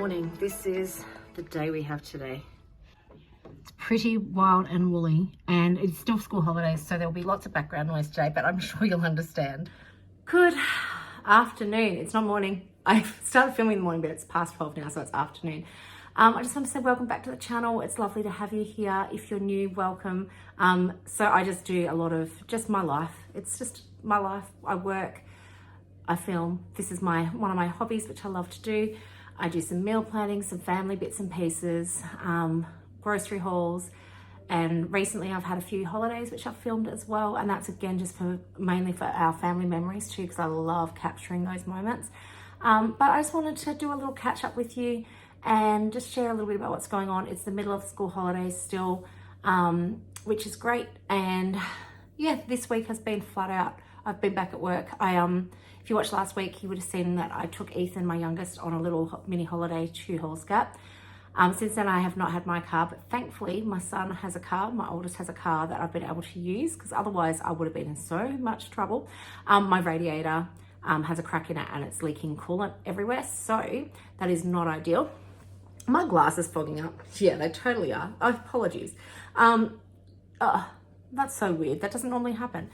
morning. This is the day we have today. It's pretty wild and woolly, and it's still school holidays, so there'll be lots of background noise today, but I'm sure you'll understand. Good afternoon. It's not morning. I started filming in the morning, but it's past 12 now, so it's afternoon. I just want to say welcome back to the channel. It's lovely to have you here. If you're new, welcome. So I just do a lot of just my life. It's just my life. I work, I film. This is one of my hobbies, which I love to do. I do some meal planning, some family bits and pieces, grocery hauls, and recently I've had a few holidays which I've filmed as well, and that's again just mainly for our family memories too, because I love capturing those moments. But I just wanted to do a little catch up with you and just share a little bit about what's going on. It's the middle of school holidays still, which is great, and yeah, this week has been flat out. I've been back at work. If you watched last week, you would have seen that I took Ethan, my youngest, on a little mini holiday to Holsgap. Since then, I have not had my car, but thankfully, my son has a car. My oldest has a car that I've been able to use, because otherwise I would have been in so much trouble. My radiator has a crack in it and it's leaking coolant everywhere, so that is not ideal. My glass is fogging up. Yeah, they totally are. Apologies. That's so weird. That doesn't normally happen.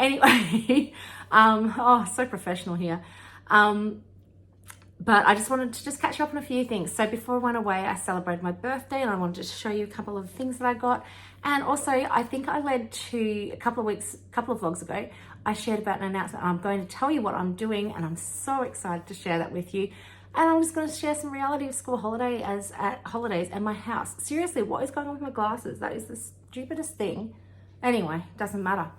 Anyway, so professional here. But I just wanted to just catch up on a few things. So before I went away, I celebrated my birthday, and I wanted to show you a couple of things that I got. And also, I think I led to a couple of vlogs ago, I shared about an announcement. I'm going to tell you what I'm doing, and I'm so excited to share that with you. And I'm just going to share some reality of school holidays and my house. Seriously, what is going on with my glasses? That is the stupidest thing. Anyway, doesn't matter.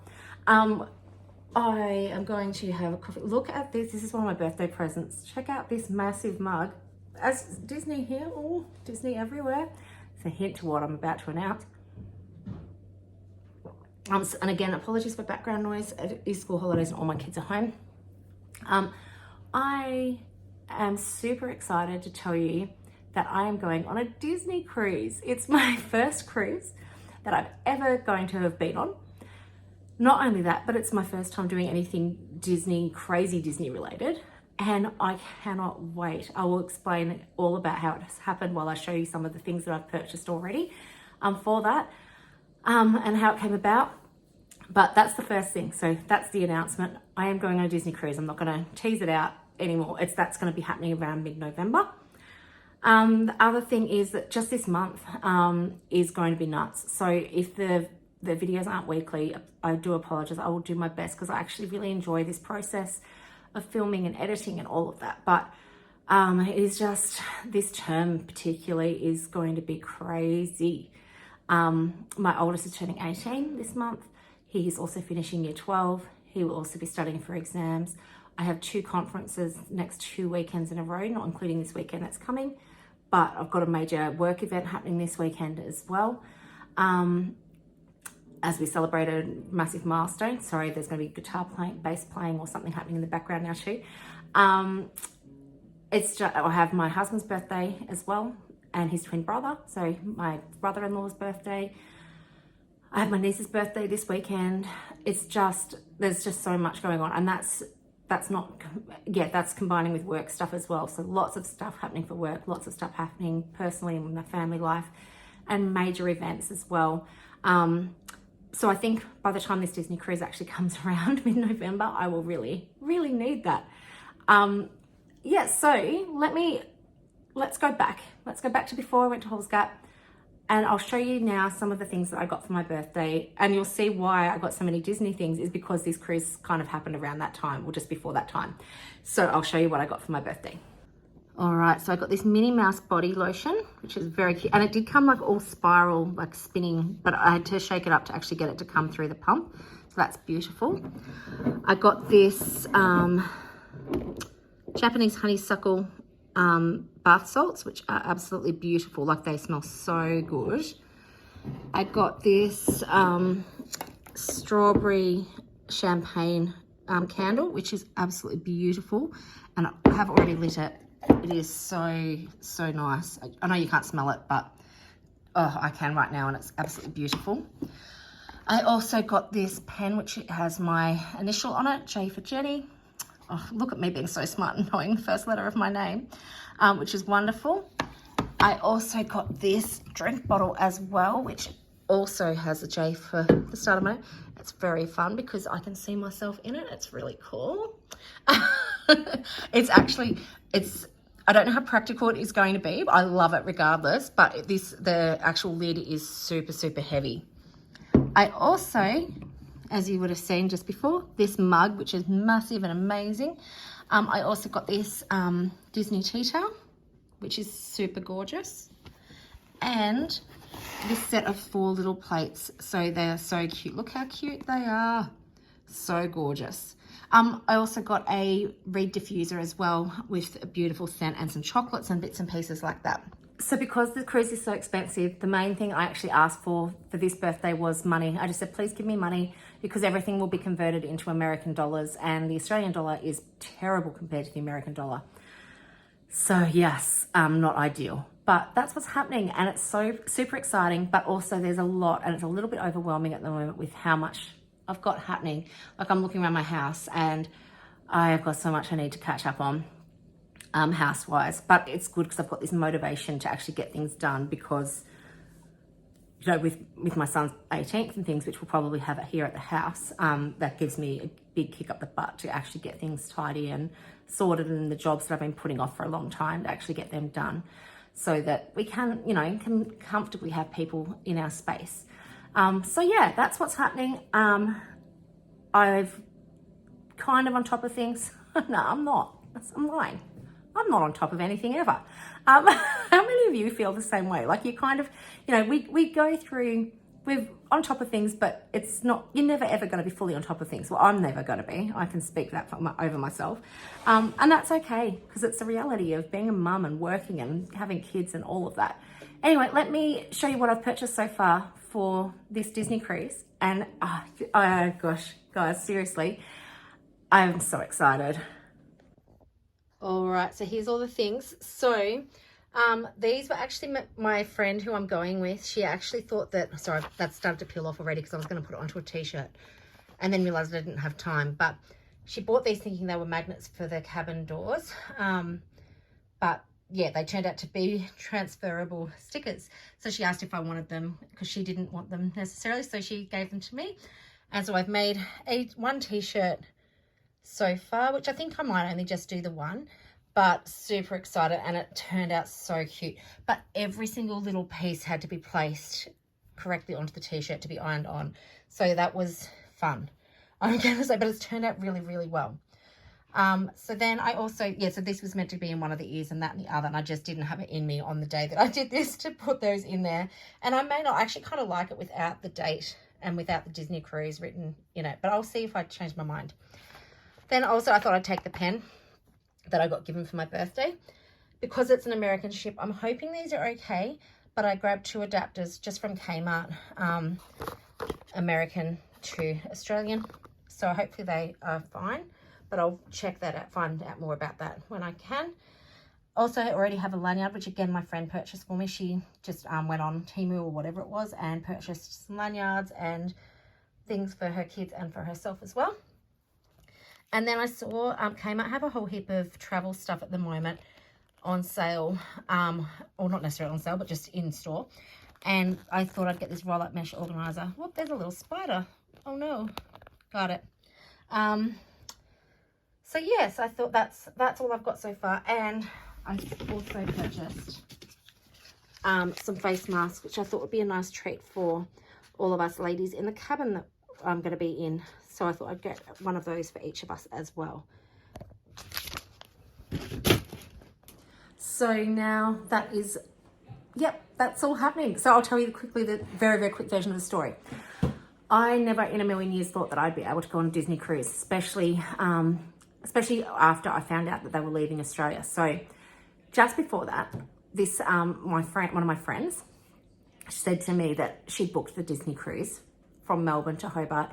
I am going to have a coffee. Look at this. This is one of my birthday presents. Check out this massive mug. As Disney here. Oh, Disney everywhere. It's a hint to what I'm about to announce. And again, apologies for background noise. It is school holidays and all my kids are home. I am super excited to tell you that I am going on a Disney cruise. It's my first cruise that I'm ever going to have been on. Not only that, but it's my first time doing anything crazy Disney related, and I cannot wait. I will explain all about how it has happened while I show you some of the things that I've purchased already for that, and how it came about. But that's the first thing. So that's the announcement. I am going on a Disney cruise. I'm not going to tease it out anymore. That's going to be happening around mid-November. The other thing is that just this month is going to be nuts. So if the videos aren't weekly, I do apologize. I will do my best, because I actually really enjoy this process of filming and editing and all of that. But it is just, this term particularly is going to be crazy. My oldest is turning 18 this month. He is also finishing year 12. He will also be studying for exams. I have 2 conferences next 2 weekends in a row, not including this weekend that's coming, but I've got a major work event happening this weekend as well. As we celebrate a massive milestone. Sorry, there's going to be guitar playing, bass playing, or something happening in the background now too. I have my husband's birthday as well, and his twin brother. So my brother-in-law's birthday. I have my niece's birthday this weekend. There's just so much going on, and that's combining with work stuff as well. So lots of stuff happening for work, lots of stuff happening personally in my family life, and major events as well. So I think by the time this Disney cruise actually comes around mid-November, I will really, really need that. So let's go back. Let's go back to before I went to Holsgap, and I'll show you now some of the things that I got for my birthday. And you'll see why I got so many Disney things is because this cruise kind of happened around that time, or just before that time. So I'll show you what I got for my birthday. All right, so I got this Minnie Mouse body lotion, which is very cute. And it did come like all spiral, like spinning, but I had to shake it up to actually get it to come through the pump. So that's beautiful. I got this Japanese honeysuckle bath salts, which are absolutely beautiful. Like, they smell so good. I got this strawberry champagne candle, which is absolutely beautiful. And I have already lit it. It is so, so nice. I know you can't smell it, but I can right now, and it's absolutely beautiful. I also got this pen, which has my initial on it, J for Jenny. Oh, look at me being so smart and knowing the first letter of my name. which is wonderful. I also got this drink bottle as well, which also has a J for the start of my name. It's very fun because I can see myself in it. It's really cool. I don't know how practical it is going to be, but I love it regardless. But the actual lid is super, super heavy. I also, as you would have seen just before, this mug, which is massive and amazing. I also got this Disney tea towel, which is super gorgeous. And this set of 4 little plates. So they are so cute. Look how cute they are. So gorgeous. I also got a reed diffuser as well with a beautiful scent and some chocolates and bits and pieces like that. So because the cruise is so expensive, the main thing I actually asked for this birthday was money. I just said, please give me money because everything will be converted into American dollars and the Australian dollar is terrible compared to the American dollar. So yes, not ideal, but that's what's happening and it's so super exciting, but also there's a lot and it's a little bit overwhelming at the moment with how much I've got happening. Like I'm looking around my house and I've got so much I need to catch up on house-wise, but it's good because I've got this motivation to actually get things done because, you know, with my son's 18th and things, which we'll probably have it here at the house, that gives me a big kick up the butt to actually get things tidy and sorted and the jobs that I've been putting off for a long time to actually get them done so that we can, you know, can comfortably have people in our space. So yeah, that's what's happening. I've kind of on top of things. No, I'm not. I'm lying. I'm not on top of anything ever. How many of you feel the same way? Like you kind of, you know, we go through, we're on top of things, but it's not, you're never ever going to be fully on top of things. Well, I'm never going to be. I can speak that over myself. And that's okay because it's the reality of being a mum and working and having kids and all of that. Anyway, let me show you what I've purchased so far for this Disney cruise. And oh gosh, guys, seriously, I'm so excited. All right, so here's all the things. So these were actually my friend who I'm going with. She actually thought that, sorry, that started to peel off already because I was going to put it onto a t-shirt and then realized I didn't have time. But she bought these thinking they were magnets for the cabin doors. But yeah, they turned out to be transferable stickers. So she asked if I wanted them because she didn't want them necessarily. So she gave them to me. And so I've made one t-shirt so far, which I think I might only just do the one, but super excited and it turned out so cute. But every single little piece had to be placed correctly onto the t-shirt to be ironed on. So that was fun. I'm going to say, but it's turned out really, really well. So then I also, yeah, so this was meant to be in one of the ears and that and the other, and I just didn't have it in me on the day that I did this to put those in there. And I may not actually kind of like it without the date and without the Disney cruise written in it, but I'll see if I change my mind. Then also I thought I'd take the pen that I got given for my birthday. Because it's an American ship, I'm hoping these are okay, but I grabbed 2 adapters just from Kmart, American to Australian. So hopefully they are fine, but I'll check that out, find out more about that when I can. Also, I already have a lanyard, which again, my friend purchased for me. She just went on Temu or whatever it was and purchased some lanyards and things for her kids and for herself as well. And then I saw Kmart have a whole heap of travel stuff at the moment on sale, or not necessarily on sale, but just in store. And I thought I'd get this roll-up mesh organizer. Whoop, there's a little spider. Oh no, got it. So yes, I thought that's all I've got so far. And I also purchased some face masks, which I thought would be a nice treat for all of us ladies in the cabin that I'm going to be in. So I thought I'd get one of those for each of us as well. So now that is, yep, that's all happening. So I'll tell you quickly the very, very quick version of the story. I never in a million years thought that I'd be able to go on a Disney cruise, especially after I found out that they were leaving Australia. So just before that, this one of my friends said to me that she booked the Disney cruise from Melbourne to Hobart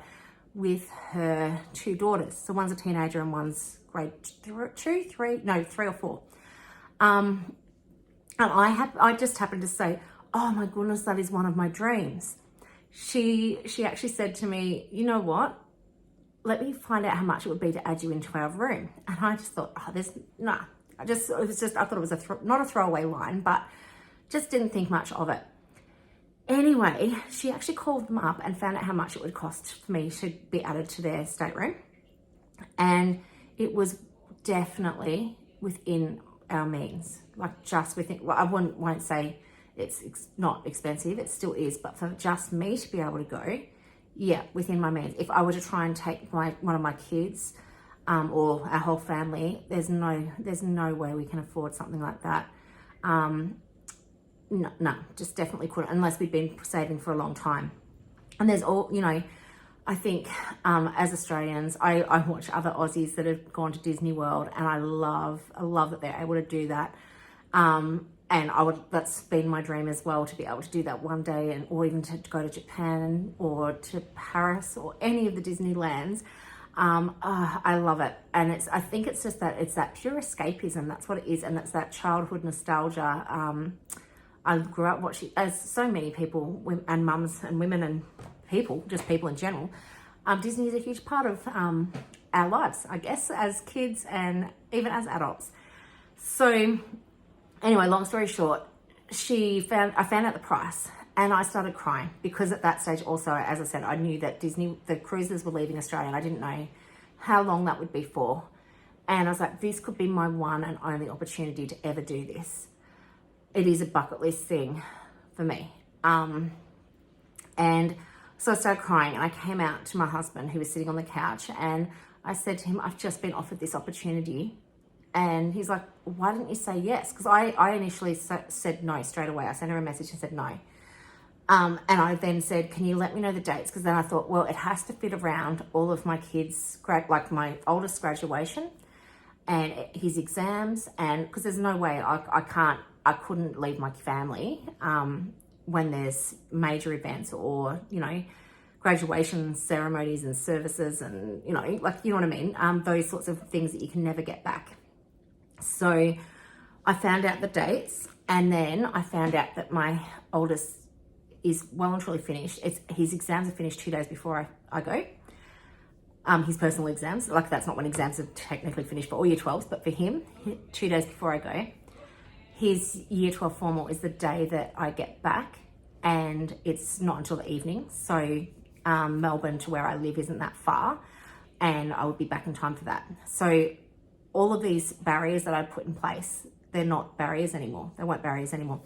with her 2 daughters. So one's a teenager and one's grade 3 or 4. And I just happened to say, oh my goodness, that is one of my dreams. She actually said to me, you know what? Let me find out how much it would be to add you into our room. And I just thought, oh, I thought it was not a throwaway line, but just didn't think much of it. Anyway, she actually called them up and found out how much it would cost for me to be added to their stateroom. And it was definitely within our means, like just within, well, I won't say it's not expensive, it still is, but for just me to be able to go, yeah, within my means. If I were to try and take one of my kids or our whole family, there's no way we can afford something like that. No, just definitely couldn't, unless we'd been saving for a long time. And there's all, you know, I think as Australians, I watch other Aussies that have gone to Disney World, and I love that they're able to do that. And that's been my dream as well, to be able to do that one day, or even to go to Japan or to Paris or any of the Disneylands. I love it. And I think it's just that it's that pure escapism. That's what it is. And that's that childhood nostalgia. I grew up watching, as so many people and mums and women and people, just people in general, Disney is a huge part of our lives, I guess, as kids and even as adults. So anyway, long story short, I found out the price, and I started crying, because at that stage also, as I said, I knew that the cruises were leaving Australia, and I didn't know how long that would be for. And I was like, this could be my one and only opportunity to ever do this. It is a bucket list thing for me. And so I started crying, and I came out to my husband, who was sitting on the couch, and I said to him, I've just been offered this opportunity. And he's like, why didn't you say yes? Because I initially said no straight away. I sent her a message and said no. And I then said, can you let me know the dates? Because then I thought, well, it has to fit around all of my kids, like my oldest graduation and his exams. And because there's no way I couldn't leave my family when there's major events, or, you know, graduation ceremonies and services, and, you know what I mean? Those sorts of things that you can never get back. So I found out the dates, and then I found out that my oldest is well and truly finished. His exams are finished 2 days before I go. His personal exams, like that's not when exams are technically finished for all year 12s, but for him, 2 days before I go. His year 12 formal is the day that I get back, and it's not until the evening. So Melbourne to where I live isn't that far, and I would be back in time for that. So all of these barriers that I put in place, they're not barriers anymore. They weren't barriers anymore.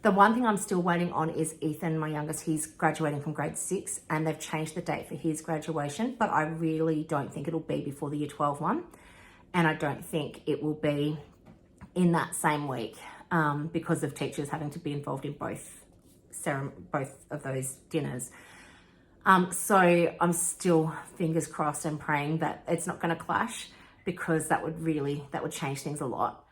The one thing I'm still waiting on is Ethan, my youngest. He's graduating from grade 6, and they've changed the date for his graduation, but I really don't think it'll be before the year 12 one. And I don't think it will be in that same week, because of teachers having to be involved in both of those dinners. So I'm still fingers crossed and praying that it's not going to clash, because that would change things a lot.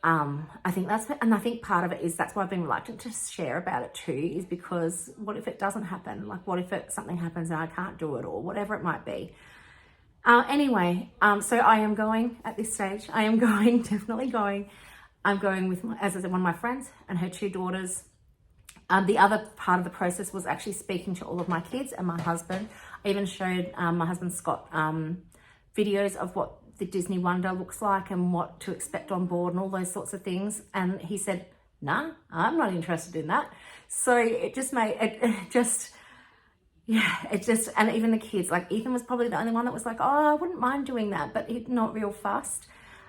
I think part of it is that's why I've been reluctant to share about it too, is because what if it doesn't happen? Like, what if something happens and I can't do it, or whatever it might be. Anyway, so I am going at this stage. I am going, definitely going. I'm going with, as I said, one of my friends and her 2 daughters. The other part of the process was actually speaking to all of my kids and my husband. I even showed my husband Scott videos of what the Disney Wonder looks like and what to expect on board and all those sorts of things. And he said, nah, I'm not interested in that. So it just made and even the kids, like Ethan was probably the only one that was like, oh, I wouldn't mind doing that, but he's not real fussed.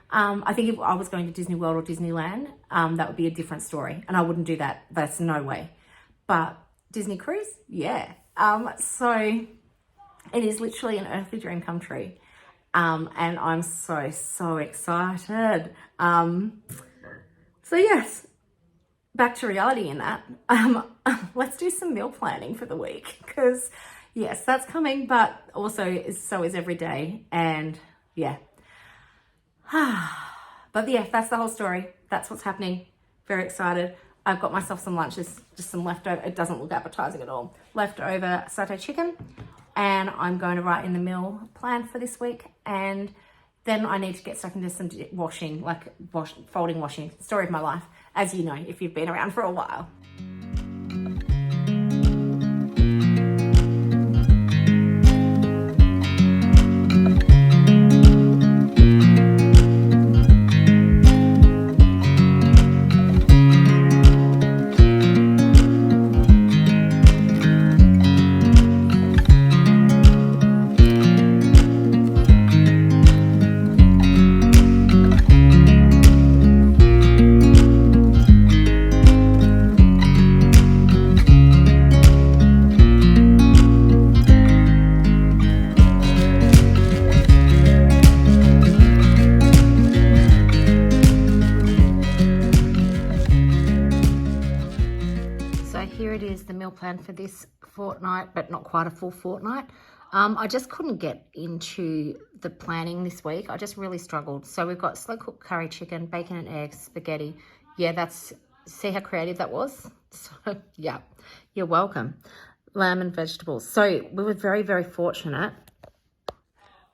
I think if I was going to Disney World or Disneyland, that would be a different story, and I wouldn't do that. That's no way. But Disney cruise, yeah. So it is literally an earthly dream come true. And I'm so excited. So yes, back to reality in that. Let's do some meal planning for the week, because yes, that's coming, but also so is every day. And yeah. But yeah, that's the whole story. That's what's happening. Very excited. I've got myself some lunches, just some leftover. It doesn't look appetizing at all. Leftover satay chicken. And I'm going to write in the meal plan for this week. And then I need to get stuck into some washing, folding washing. Story of my life, as you know, if you've been around for a while. plan for this fortnight, but not quite a full fortnight. I just couldn't get into the planning this week. I just really struggled. So we've got slow cooked curry chicken, bacon and eggs, spaghetti. Yeah, see how creative that was? So yeah, you're welcome. Lamb and vegetables. So we were very, very fortunate.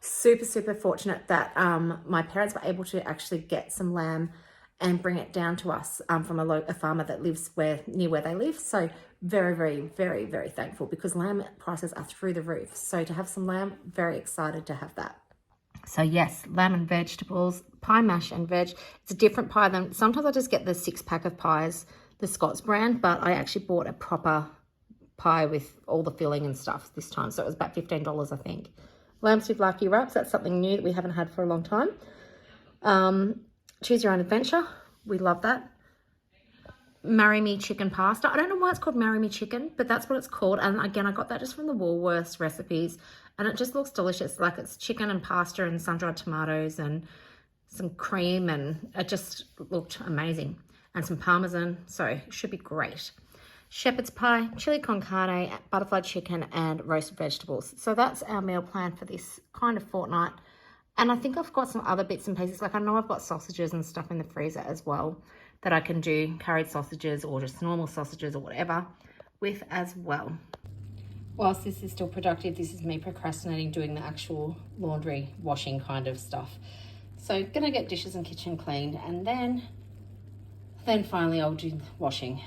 Super fortunate that my parents were able to actually get some lamb and bring it down to us from a farmer that lives near where they live. So very thankful, because lamb prices are through the roof. So to have some lamb, very excited to have that. So yes, lamb and vegetables, pie mash and veg. It's a different pie than, sometimes I just get the 6-pack of pies, the Scott's brand, but I actually bought a proper pie with all the filling and stuff this time. So it was about $15, I think. Lamb souvlaki wraps, that's something new that we haven't had for a long time. Choose your own adventure, we love that. Marry me chicken pasta. I don't know why it's called Marry Me Chicken, but that's what it's called. And again, I got that just from the Woolworths recipes, and it just looks delicious. Like, it's chicken and pasta and sun-dried tomatoes and some cream, and it just looked amazing. And some parmesan, so it should be great. Shepherd's pie, chili con carne, butterfly chicken, and roasted vegetables. So that's our meal plan for this kind of fortnight. And I think I've got some other bits and pieces. Like, I know I've got sausages and stuff in the freezer as well that I can do, curried sausages or just normal sausages or whatever with as well. Whilst this is still productive, this is me procrastinating doing the actual laundry washing kind of stuff. So gonna get dishes and kitchen cleaned, and then finally I'll do washing.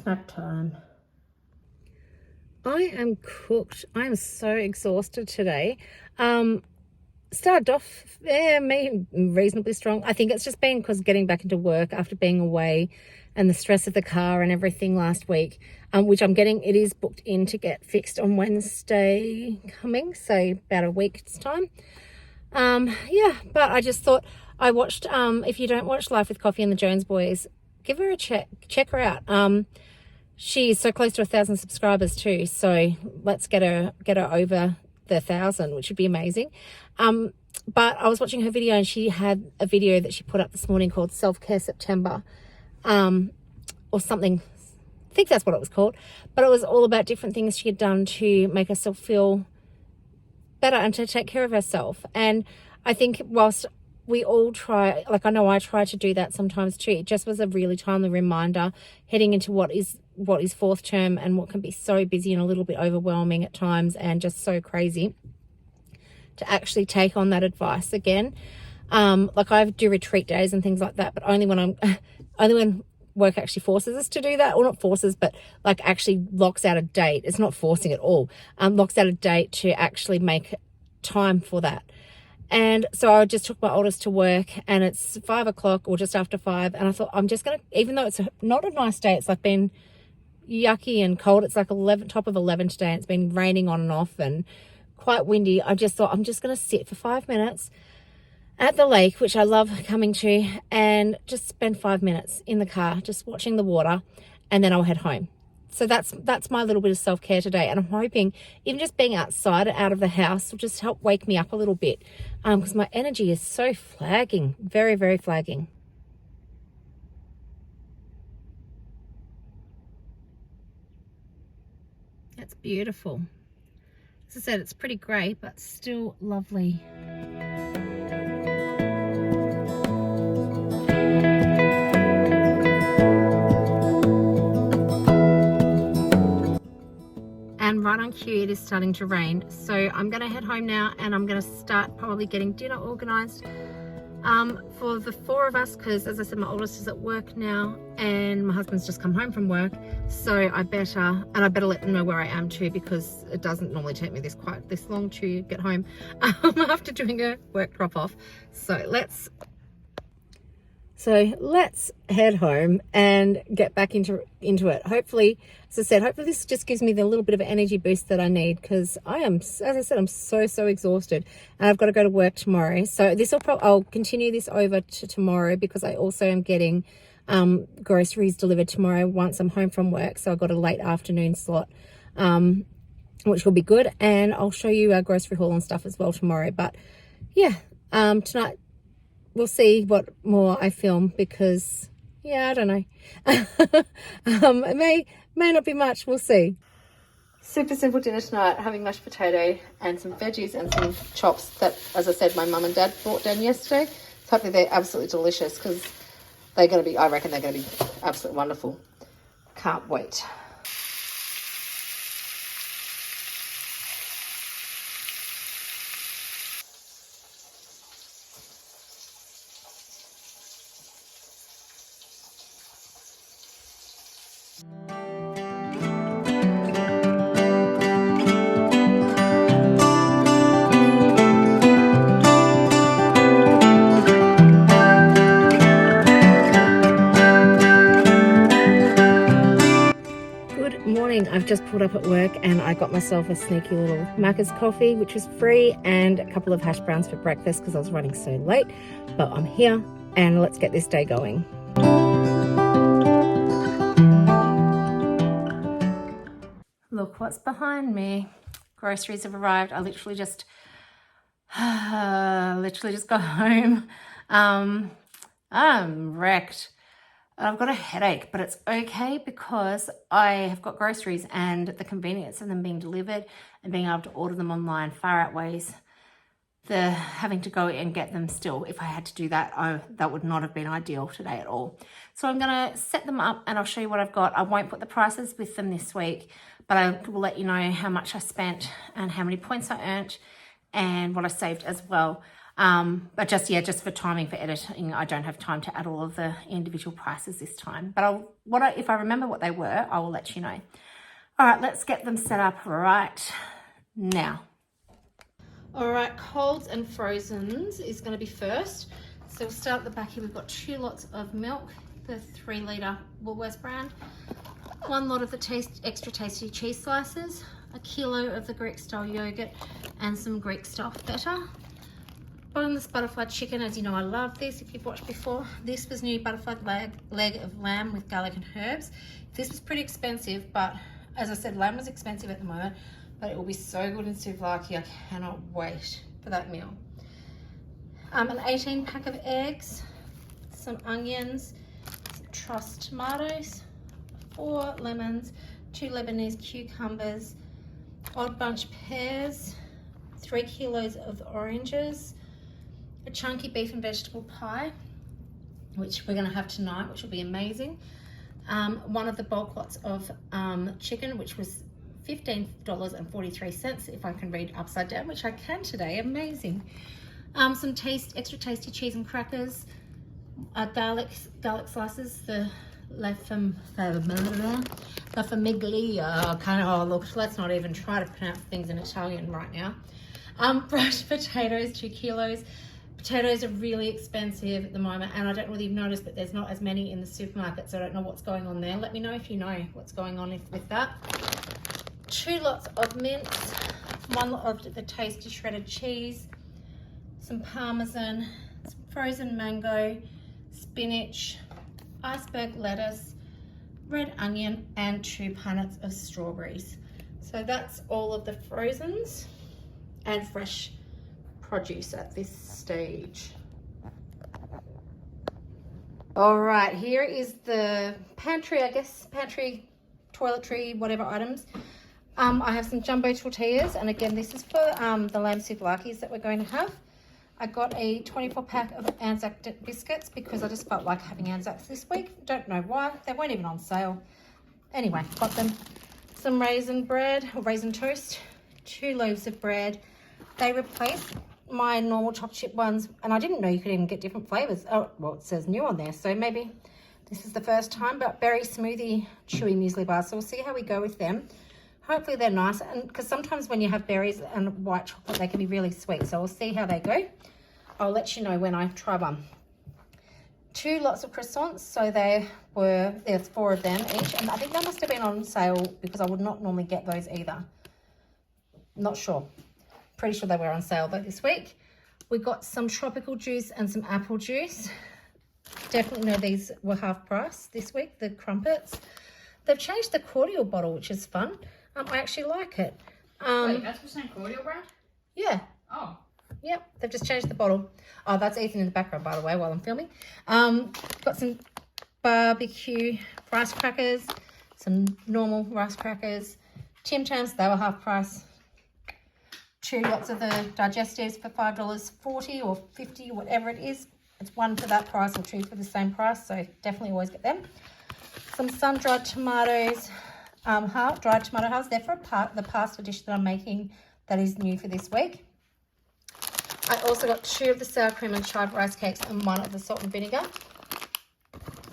Snack time. I am cooked. I am so exhausted today. Started off, me reasonably strong. I think it's just been because getting back into work after being away and the stress of the car and everything last week, which it is booked in to get fixed on Wednesday coming, so about a week's time. Yeah, but I just thought, I watched, if you don't watch Life with Coffee and the Jones Boys, give her a check her out. She's so close to 1,000 subscribers too, so let's get her over the 1,000, which would be amazing. But I was watching her video, and she had a video that she put up this morning called Self-Care September, or something. I think that's what it was called. But it was all about different things she had done to make herself feel better and to take care of herself. And I think whilst we all try, like I know I try to do that sometimes too, it just was a really timely reminder heading into what is fourth term and what can be so busy and a little bit overwhelming at times and just so crazy, to actually take on that advice again. Like I do retreat days and things like that, but only when work actually forces us to do that, or not forces, but like actually locks out a date. It's not forcing at all. Locks out a date to actually make time for that. And so I just took my oldest to work, and it's 5 o'clock or just after 5. And I thought, I'm just going to, even though it's not a nice day, it's like been yucky and cold. It's like top of 11 today. And it's been raining on and off and quite windy, I just thought I'm just going to sit for 5 minutes at the lake, which I love coming to, and just spend 5 minutes in the car just watching the water, and then I'll head home. So that's my little bit of self-care today, and I'm hoping even just being outside, out of the house, will just help wake me up a little bit, because my energy is so flagging, very, very flagging. That's beautiful. As I said, it's pretty grey, but still lovely. And right on cue, it is starting to rain. So I'm going to head home now, and I'm going to start probably getting dinner organised for the 4 of us, because as I said, my oldest is at work now and my husband's just come home from work. So I better let them know where I am too, because it doesn't normally take me this long to get home after doing a work drop off. So let's head home and get back into it. Hopefully, as I said, hopefully this just gives me the little bit of energy boost that I need, because I am, as I said, I'm so exhausted, and I've got to go to work tomorrow. So I'll continue this over to tomorrow, because I also am getting groceries delivered tomorrow once I'm home from work. So I've got a late afternoon slot, which will be good, and I'll show you our grocery haul and stuff as well tomorrow. But yeah, tonight we'll see what more I film, because yeah, I don't know. It may not be much, we'll see. Super simple dinner tonight, having mashed potato and some veggies and some chops that, as I said, my mum and dad brought down yesterday. So hopefully they're absolutely delicious, because I reckon they're going to be absolutely wonderful. Can't wait. I've just pulled up at work and I got myself a sneaky little Macca's coffee, which was free, and a couple of hash browns for breakfast because I was running so late. But I'm here, and let's get this day going. Look what's behind me. Groceries have arrived. I literally just got home. I'm wrecked. I've got a headache, but it's okay because I have got groceries, and the convenience of them being delivered and being able to order them online far outweighs the having to go and get them still. If I had to do that, that would not have been ideal today at all. So I'm going to set them up and I'll show you what I've got. I won't put the prices with them this week, but I will let you know how much I spent and how many points I earned and what I saved as well. But just for timing, for editing, I don't have time to add all of the individual prices this time. But if I remember what they were, I will let you know. All right, let's get them set up right now. All right, colds and frozens is going to be first. So we'll start at the back here. We've got 2 lots of milk, the 3-litre Woolworths brand, 1 lot of the extra tasty cheese slices, 1 kilo of the Greek style yogurt, and some Greek style feta. Boneless butterfly chicken, as you know I love this if you've watched before. This was new butterfly leg of lamb with garlic and herbs. This was pretty expensive, but as I said, lamb was expensive at the moment, but it will be so good in souvlaki. I cannot wait for that meal. An 18 pack of eggs, some onions, some truss tomatoes, 4 lemons, 2 Lebanese cucumbers, odd bunch pears, 3 kilos of oranges, a chunky beef and vegetable pie, which we're going to have tonight, which will be amazing. 1 of the bulk lots of chicken, which was $15.43 if I can read upside down, which I can today. Amazing. Some extra tasty cheese and crackers, garlic slices, the La Famiglia kind of. Oh look, let's not even try to pronounce things in Italian right now. Fresh potatoes, 2 kilos. Potatoes are really expensive at the moment, and I don't really notice that there's not as many in the supermarket, so I don't know what's going on there. Let me know if you know what's going on with that. 2 lots of mince, one of the tasty shredded cheese, some parmesan, some frozen mango, spinach, iceberg lettuce, red onion, and 2 punnets of strawberries. So that's all of the frozens and fresh produce at this stage. All right, here is the pantry, I guess, pantry, toiletry, whatever items. I have some jumbo tortillas, and again, this is for the lamb souvlaki's that we're going to have. I got a 24 pack of Anzac biscuits because I just felt like having Anzacs this week. Don't know why, they weren't even on sale. Anyway, got them. Some raisin bread, or raisin toast, 2 loaves of bread. They replaced my normal chopped chip ones, and I didn't know you could even get different flavors. Oh, well, it says new on there, so maybe this is the first time. But berry smoothie chewy muesli bars, so we'll see how we go with them. Hopefully they're nice, and because sometimes when you have berries and white chocolate, they can be really sweet, so we'll see how they go. I'll let you know when I try one. 2 lots of croissants, so there's 4 of them each, and I think they must have been on sale because I would not normally get those either. Not sure. Pretty sure they were on sale though this week. We got some tropical juice and some apple juice. Definitely know these were half price this week, the crumpets. They've changed the cordial bottle, which is fun. I actually like it. Wait, that's the same cordial brand? Yeah. Oh. Yep, they've just changed the bottle. Oh, that's Ethan in the background, by the way, while I'm filming. Got some barbecue rice crackers, some normal rice crackers, Tim Tams, they were half price. 2 lots of the digestives for $5.40 or $50, whatever it is. It's 1 for that price or 2 for the same price, so definitely always get them. Some sun-dried tomatoes, dried tomato halves. They're for the pasta dish that I'm making that is new for this week. I also got 2 of the sour cream and chive rice cakes and 1 of the salt and vinegar.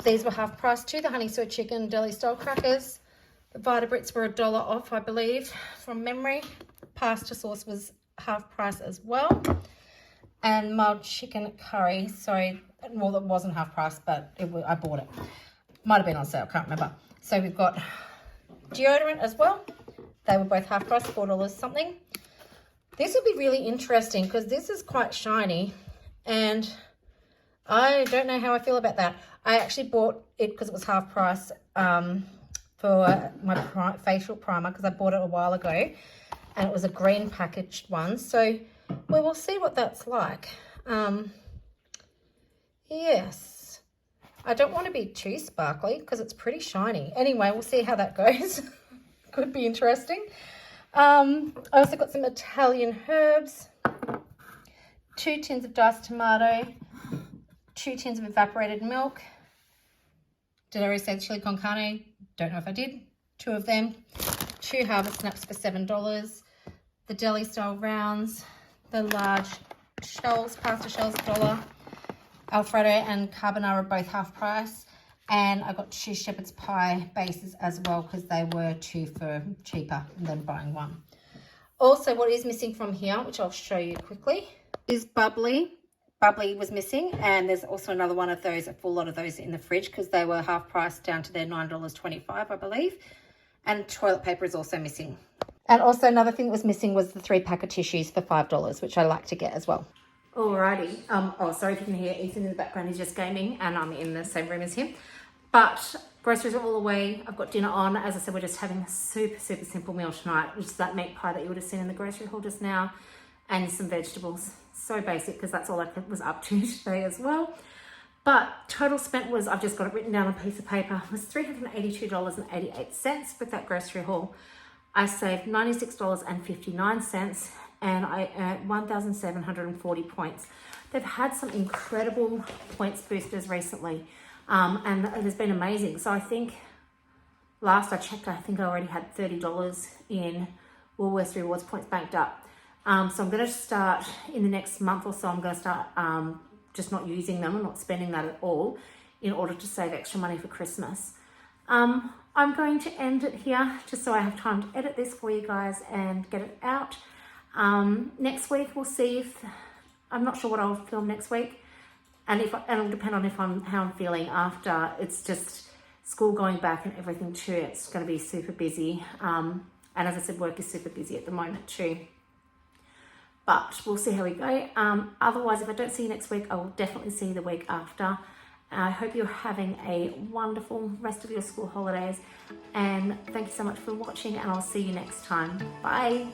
These were half price too. The honey soy chicken deli style crackers. The Vita Brits were $1 off, I believe, from memory. Pasta sauce was half price as well. And mild chicken curry. Sorry, well, it wasn't half price, but I bought it. Might have been on sale, can't remember. So we've got deodorant as well. They were both half price, $4 something. This will be really interesting because this is quite shiny and I don't know how I feel about that. I actually bought it because it was half price for my facial primer because I bought it a while ago and it was a green packaged one. So we will see what that's like. Yes, I don't want to be too sparkly because it's pretty shiny. Anyway, we'll see how that goes. Could be interesting. I also got some Italian herbs, 2 tins of diced tomato, 2 tins of evaporated milk. Did I already say chili con carne? Don't know if I did. 2 of them. 2 harvest snaps for $7. The deli style rounds, the large shells, pasta shells, $1. Alfredo and carbonara both half price. And I got 2 shepherd's pie bases as well because they were 2 for cheaper than buying 1. Also, what is missing from here, which I'll show you quickly, is bubbly. Bubbly was missing, and there's also another one of those, a full lot of those in the fridge because they were half price down to their $9.25, I believe. And toilet paper is also missing. And also another thing that was missing was the 3 pack of tissues for $5, which I like to get as well. Alrighty. Oh, sorry if you can hear Ethan in the background. He's just gaming, and I'm in the same room as him. But groceries are all away. I've got dinner on. As I said, we're just having a super, super simple meal tonight, which is that meat pie that you would have seen in the grocery haul just now, and some vegetables. So basic because that's all I was up to today as well. But total spent was, I've just got it written down on a piece of paper, was $382.88 with that grocery haul. I saved $96.59 and I earned 1,740 points. They've had some incredible points boosters recently. And it has been amazing. So I think last I checked, I think I already had $30 in Woolworths Rewards points banked up. So I'm going to start in the next month or so, I'm going to start just not using them and not spending that at all in order to save extra money for Christmas. I'm going to end it here just so I have time to edit this for you guys and get it out. Next week we'll see if, I'm not sure what I'll film next week. And it'll depend on how I'm feeling after. It's just school going back and everything too. It's going to be super busy. And as I said, work is super busy at the moment too. but we'll see how we go. Otherwise, if I don't see you next week, I will definitely see you the week after. I hope you're having a wonderful rest of your school holidays, and thank you so much for watching, and I'll see you next time. Bye.